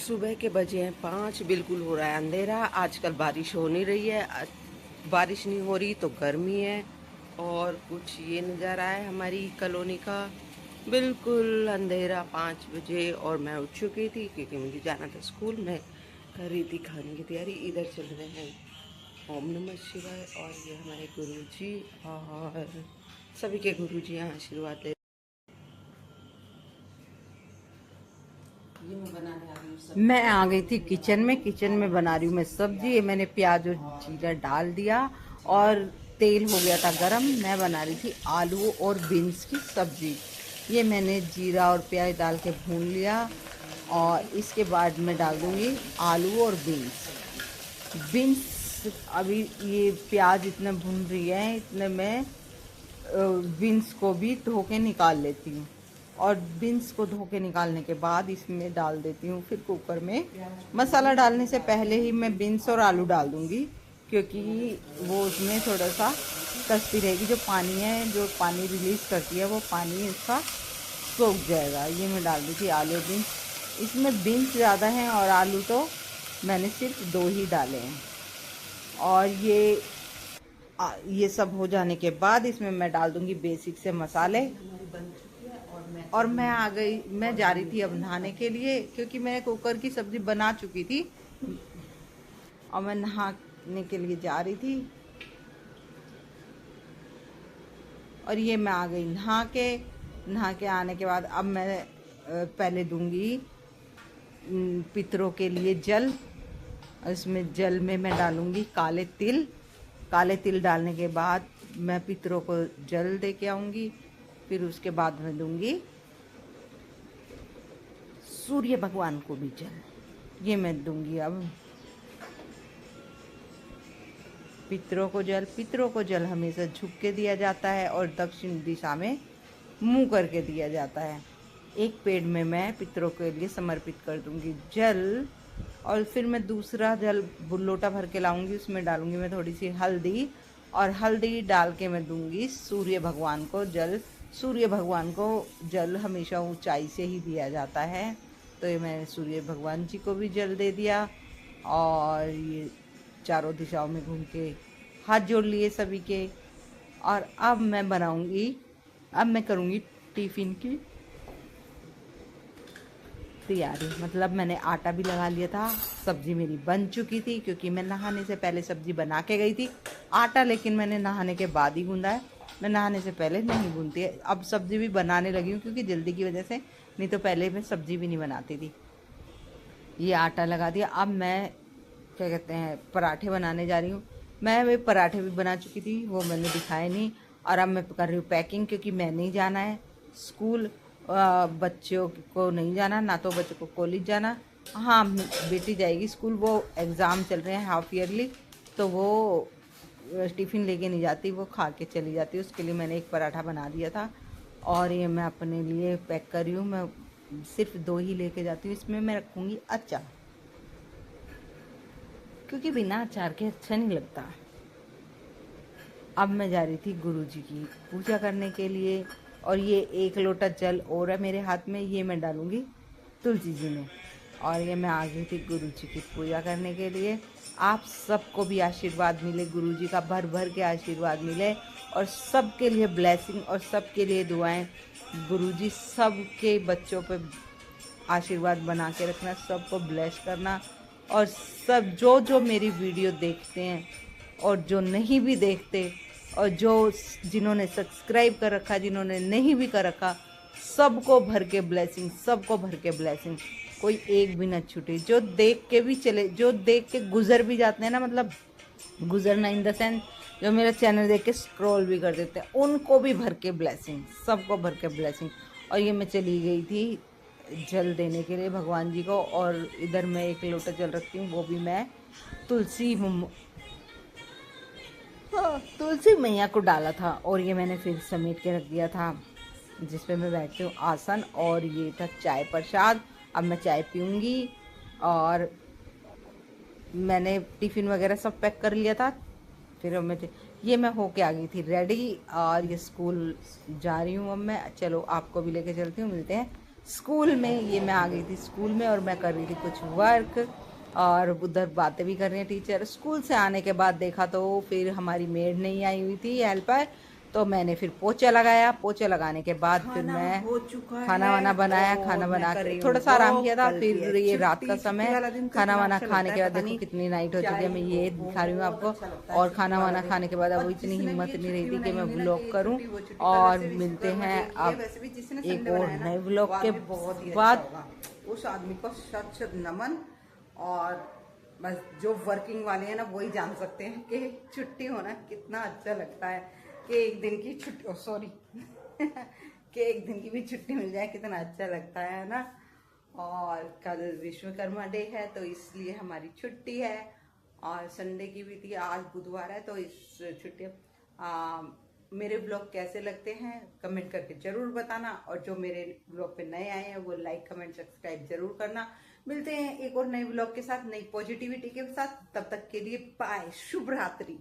सुबह के बजे हैं 5, बिल्कुल हो रहा है अंधेरा। आजकल बारिश हो नहीं रही है। बारिश नहीं हो रही तो गर्मी है। और कुछ ये नज़ारा है हमारी कॉलोनी का, बिल्कुल अंधेरा 5 बजे। और मैं उठ चुकी थी क्योंकि मुझे जाना था स्कूल में। कर रही थी खाने की तैयारी। इधर चल रहे हैं ओम नमः शिवाय। और ये हमारे गुरुजी और सभी के गुरुजी यहाँ आशीर्वाद ले। ये मैं बनाने आ गई हूँ सब्जी। मैं आ गई थी किचन में बना रही हूँ मैं सब्जी। ये मैंने प्याज और जीरा डाल दिया और तेल हो गया था गरम। मैं बना रही थी आलू और बीन्स की सब्जी। ये मैंने जीरा और प्याज डाल के भून लिया और इसके बाद मैं डाल दूँगी आलू और बीन्स। अभी ये प्याज इतने भून रही है, इतने में बीन्स को भी धो के निकाल लेती हूँ। और बीन्स को धो के निकालने के बाद इसमें डाल देती हूँ फिर कुकर में। मसाला डालने से पहले ही मैं बीन्स और आलू डाल दूँगी क्योंकि वो उसमें थोड़ा सा कस्ती रहेगी। जो पानी है, जो पानी रिलीज़ करती है, वो पानी इसका सूख जाएगा। ये मैं डाल दी थी आलू बीन्स। इसमें बीन्स ज़्यादा हैं और आलू तो मैंने सिर्फ 2 ही डाले हैं। और ये सब हो जाने के बाद इसमें मैं डाल दूंगी बेसिक से मसाले। और मैं जा रही थी अब नहाने के लिए क्योंकि मैं कुकर की सब्जी बना चुकी थी और मैं नहाने के लिए जा रही थी। और ये मैं आ गई नहा के आने के बाद अब मैं पहले दूंगी पितरों के लिए जल। इसमें जल में मैं डालूंगी काले तिल डालने के बाद मैं पितरों को जल दे के आऊँगी। फिर उसके बाद मैं दूंगी सूर्य भगवान को भी जल। ये मैं दूंगी अब पितरों को जल हमेशा झुक के दिया जाता है और दक्षिण दिशा में मुंह करके दिया जाता है। एक पेड़ में मैं पितरों के लिए समर्पित कर दूंगी जल। और फिर मैं दूसरा जल लोटा भर के लाऊंगी, उसमें डालूंगी मैं थोड़ी सी हल्दी और हल्दी डाल के मैं दूंगी सूर्य भगवान को जल। सूर्य भगवान को जल हमेशा ऊंचाई से ही दिया जाता है, तो ये मैंने सूर्य भगवान जी को भी जल दे दिया। और ये चारों दिशाओं में घूम के हाथ जोड़ लिए सभी के। और अब मैं करूँगी टिफ़िन की तैयारी। मतलब मैंने आटा भी लगा लिया था, सब्जी मेरी बन चुकी थी क्योंकि मैं नहाने से पहले सब्जी बना के गई थी। आटा लेकिन मैंने नहाने के बाद ही गूंदा है, मैं नहाने से पहले नहीं गूंदती है। अब सब्जी भी बनाने लगी हूँ क्योंकि जल्दी की वजह से, नहीं तो पहले मैं सब्जी भी नहीं बनाती थी। ये आटा लगा दिया। अब मैं क्या कहते हैं पराठे बनाने जा रही हूँ। मैं वे पराठे भी बना चुकी थी, वो मैंने दिखाए नहीं। और अब मैं कर रही हूँ पैकिंग क्योंकि मैं नहीं जाना है स्कूल। बच्चों को नहीं जाना, ना तो बच्चों को कॉलेज जाना। हाँ, बेटी जाएगी स्कूल, वो एग्ज़ाम चल रहे हैं हाफ ईयरली, तो वो टिफ़िन लेके नहीं जाती, वो खा के चली जाती है। उसके लिए मैंने एक पराठा बना दिया था और ये मैं अपने लिए पैक कर रही हूँ। मैं सिर्फ 2 ही लेके जाती हूँ। इसमें मैं रखूँगी अचार क्योंकि बिना अचार के अच्छा नहीं लगता। अब मैं जा रही थी गुरुजी की पूजा करने के लिए और ये 1 लोटा जल और है मेरे हाथ में, ये मैं डालूँगी तुलसी जी में। और ये मैं आ गई थी गुरुजी की पूजा करने के लिए। आप सबको भी आशीर्वाद मिले, गुरुजी का भर भर के आशीर्वाद मिले और सबके लिए ब्लेसिंग और सबके लिए दुआएं। गुरुजी सबके बच्चों पे आशीर्वाद बना के रखना, सबको ब्लेस करना। और सब जो जो मेरी वीडियो देखते हैं और जो नहीं भी देखते और जिन्होंने सब्सक्राइब कर रखा, जिन्होंने नहीं भी कर रखा, सबको भर के ब्लेसिंग, सबको भर के ब्लेसिंग। कोई एक भी न छूटे। जो देख के गुजर भी जाते हैं ना, मतलब गुजरना इन द सेंस जो मेरा चैनल देख के स्क्रॉल भी कर देते हैं, उनको भी भर के ब्लेसिंग, सबको भर के ब्लेसिंग। और ये मैं चली गई थी जल देने के लिए भगवान जी को। और इधर मैं 1 लोटा जल रखती हूँ, वो भी मैं तुलसी मैया को डाला था। और ये मैंने फिर समेट के रख दिया था जिस पे मैं बैठती हूँ आसन। और ये था चाय प्रसाद। अब मैं चाय पीऊँगी। और मैंने टिफ़िन वगैरह सब पैक कर लिया था। फिर ये मैं होके आ गई थी रेडी और ये स्कूल जा रही हूँ अब मैं। चलो आपको भी लेके चलती हूँ, मिलते हैं स्कूल में। ये मैं आ गई थी स्कूल में और मैं कर रही थी कुछ वर्क और उधर बातें भी कर रही हैं टीचर। स्कूल से आने के बाद देखा तो फिर हमारी मेड नहीं आई हुई थी हेल्पर, तो मैंने फिर पोछा लगाया। पोछा लगाने के बाद फिर खाना मैं हो चुका खाना है वाना बनाया। और खाना मैं बना कर के रही हूँ थोड़ा सा आराम वॉक। किया था। कल की फिर है ये रात छुट्टी, का छुट्टी समय, वाला दिन तो खाना इतना वाना अच्छा खाने लगता के है, बाद पता देखो नहीं कितनी नाइट हो क्या चुकी है। ही मैं हो, ये दिखा रही हूँ आपको। बहुत अच्छा लगता है और छुट्टी खाना वाला वाना दिन। खाने के बाद अब और इतनी जिसने भी हिम्मत ये नहीं छुट्टी रही थी कि बनाई मैं हुई ना कि व्लॉग ये करूँ। छुट्टी वो छुट्टी, कल और ऐसे भी मिलते शुक्र हैं ये अब वैसे भी जिसने एक संडे और बनाया ना नए वो व्लॉग के आदमी बहुत ही अच्छा बाद। होगा। उस आदमी को शत शत नमन। और बस जो वर्किंग वाले हैं ना वही जान सकते हैं कि छुट्टी होना कितना अच्छा लगता है, कि एक दिन की छुट्टी, सॉरी कि एक दिन की भी छुट्टी मिल जाए कितना अच्छा लगता है ना। और कल विश्वकर्मा डे है तो इसलिए हमारी छुट्टी है, और संडे की भी थी, आज बुधवार है तो इस छुट्टी। मेरे ब्लॉग कैसे लगते हैं कमेंट करके जरूर बताना, और जो मेरे ब्लॉग पे नए आए हैं वो लाइक कमेंट सब्सक्राइब जरूर करना। मिलते हैं एक और नए ब्लॉग के साथ, नई पॉजिटिविटी के साथ। तब तक के लिए बाय, शुभ रात्रि।